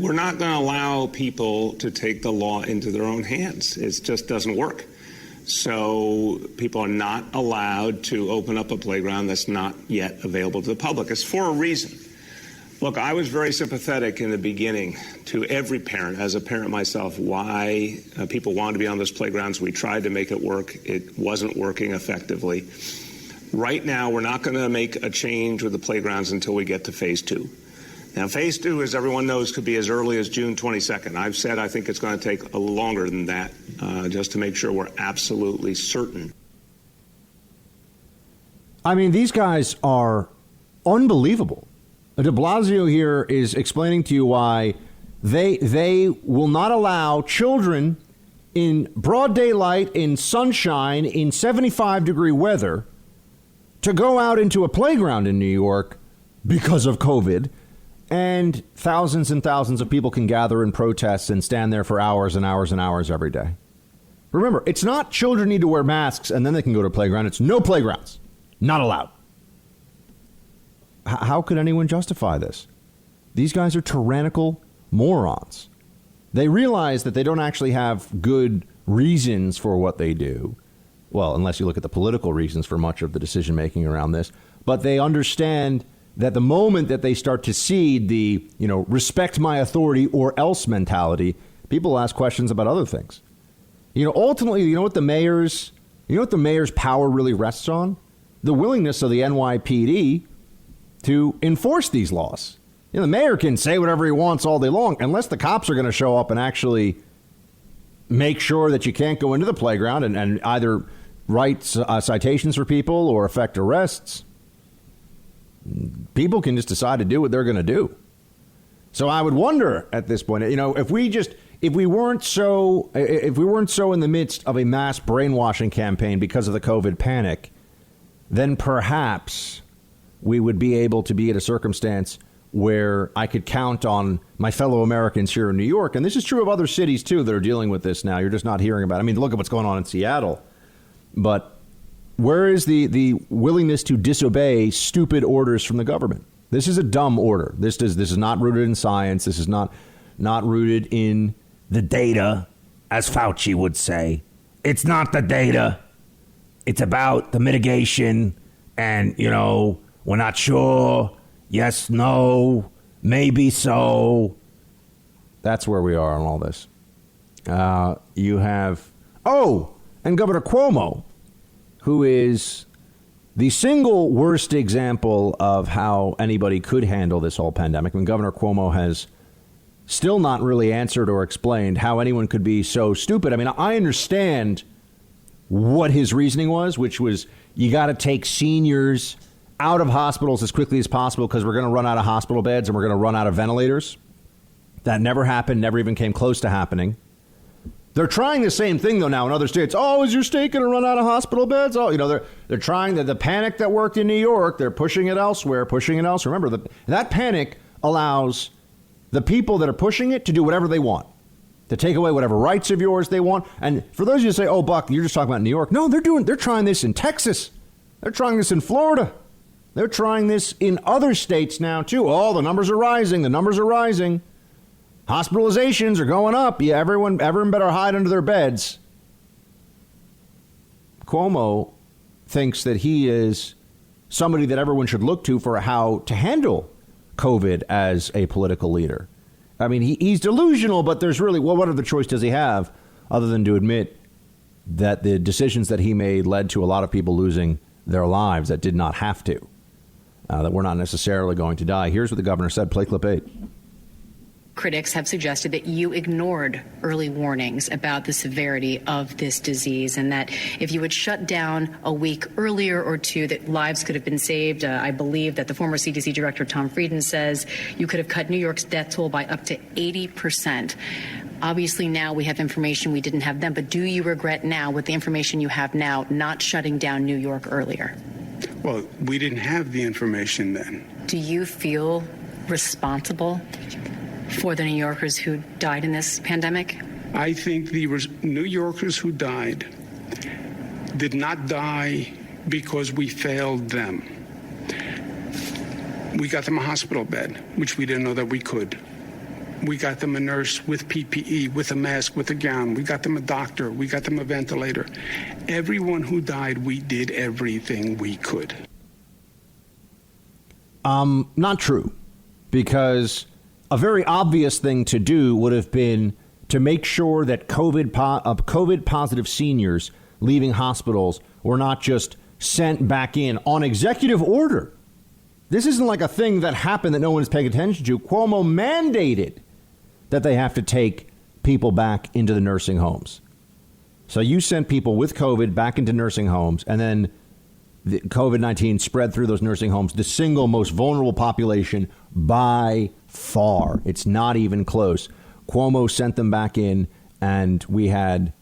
We're not going to allow people to take the law into their own hands. It just doesn't work. So people are not allowed to open up a playground that's not yet available to the public. It's for a reason. Look, I was very sympathetic in the beginning to every parent, as a parent myself, why people wanted to be on those playgrounds. We tried to make it work. It wasn't working effectively. Right now, we're not going to make a change with the playgrounds until we get to phase 2. Now, phase 2, as everyone knows, could be as early as June 22nd. I've said I think it's going to take a little longer than that, just to make sure we're absolutely certain. I mean, these guys are unbelievable. De Blasio here is explaining to you why they will not allow children in broad daylight, in sunshine, in 75-degree weather to go out into a playground in New York because of COVID. And thousands of people can gather in protests and stand there for hours and hours and hours every day. Remember, it's not children need to wear masks and then they can go to a playground. It's no playgrounds. Not allowed. How could anyone justify this? These guys are tyrannical morons. They realize that they don't actually have good reasons for what they do. Well, unless you look at the political reasons for much of the decision making around this. But they understand that the moment that they start to cede the, respect my authority or else mentality, people ask questions about other things. Ultimately, what the mayor's power really rests on? The willingness of the NYPD to enforce these laws. The mayor can say whatever he wants all day long, unless the cops are going to show up and actually make sure that you can't go into the playground and either write citations for people or effect arrests. People can just decide to do what they're going to do. So I would wonder at this point, if we weren't so in the midst of a mass brainwashing campaign because of the COVID panic, then perhaps we would be able to be in a circumstance where I could count on my fellow Americans here in New York. And this is true of other cities, too, that are dealing with this now. You're just not hearing about it. I mean, look at what's going on in Seattle. But where is the willingness to disobey stupid orders from the government? This is a dumb order. This is not rooted in science. This is not rooted in the data, as Fauci would say. It's not the data. It's about the mitigation. And, we're not sure. Yes, no, maybe so. That's where we are on all this. You have, and Governor Cuomo, who is the single worst example of how anybody could handle this whole pandemic. I mean, Governor Cuomo has still not really answered or explained how anyone could be so stupid. I mean, I understand what his reasoning was, which was you got to take seniors out of hospitals as quickly as possible because we're going to run out of hospital beds and we're going to run out of ventilators. That never happened, never even came close to happening. They're trying the same thing, though, now in other states. Oh, is your state going to run out of hospital beds? Oh, they're trying the panic that worked in New York. They're pushing it elsewhere, Remember, that panic allows the people that are pushing it to do whatever they want, to take away whatever rights of yours they want. And for those of you who say, oh, Buck, you're just talking about New York. No, they're trying this in Texas. They're trying this in Florida. They're trying this in other states now, too. Oh, the numbers are rising. Hospitalizations are going up. Yeah, everyone better hide under their beds. Cuomo thinks that he is somebody that everyone should look to for how to handle COVID as a political leader. I mean, he's delusional, but there's really, what other choice does he have other than to admit that the decisions that he made led to a lot of people losing their lives that did not have to, that we're not necessarily going to die. Here's what the governor said. Play clip 8. Critics have suggested that you ignored early warnings about the severity of this disease and that if you had shut down a week earlier or two, that lives could have been saved. I believe that the former CDC director, Tom Frieden, says you could have cut New York's death toll by up to 80%. Obviously, now we have information we didn't have then. But do you regret now, with the information you have now, not shutting down New York earlier? Well, we didn't have the information then. Do you feel responsible for the New Yorkers who died in this pandemic? I think the New Yorkers who died did not die because we failed them. We got them a hospital bed, which we didn't know that we could. We got them a nurse with PPE, with a mask, with a gown. We got them a doctor. We got them a ventilator. Everyone who died, we did everything we could. Not true, because a very obvious thing to do would have been to make sure that COVID-positive seniors leaving hospitals were not just sent back in on executive order. This isn't like a thing that happened that no one is paying attention to. Cuomo mandated that they have to take people back into the nursing homes. So you sent people with COVID back into nursing homes, and then the COVID-19 spread through those nursing homes, the single most vulnerable population by far. It's not even close. Cuomo sent them back in, and we had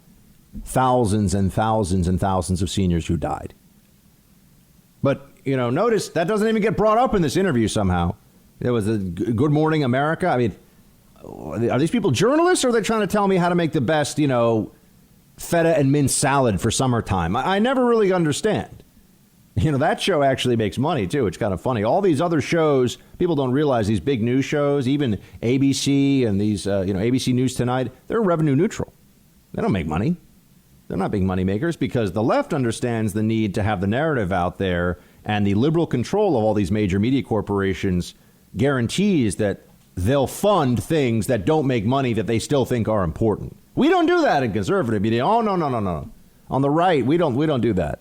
thousands and thousands and thousands of seniors who died. But, notice that doesn't even get brought up in this interview somehow. There was a Good Morning America. I mean, are these people journalists, or are they trying to tell me how to make the best, feta and mint salad for summertime? I never really understand. That show actually makes money, too. It's kind of funny. All these other shows, people don't realize these big news shows, even ABC and these, ABC News Tonight, they're revenue neutral. They don't make money. They're not big money makers, because the left understands the need to have the narrative out there, and the liberal control of all these major media corporations guarantees that they'll fund things that don't make money that they still think are important. We don't do that in conservative media. Oh, no. On the right, we don't do that.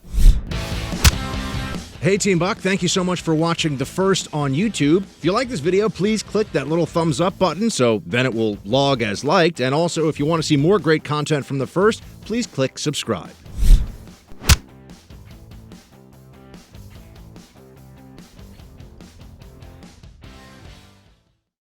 Hey, Team Buck, thank you so much for watching The First on YouTube. If you like this video, please click that little thumbs up button so then it will log as liked. And also, if you want to see more great content from The First, please click subscribe.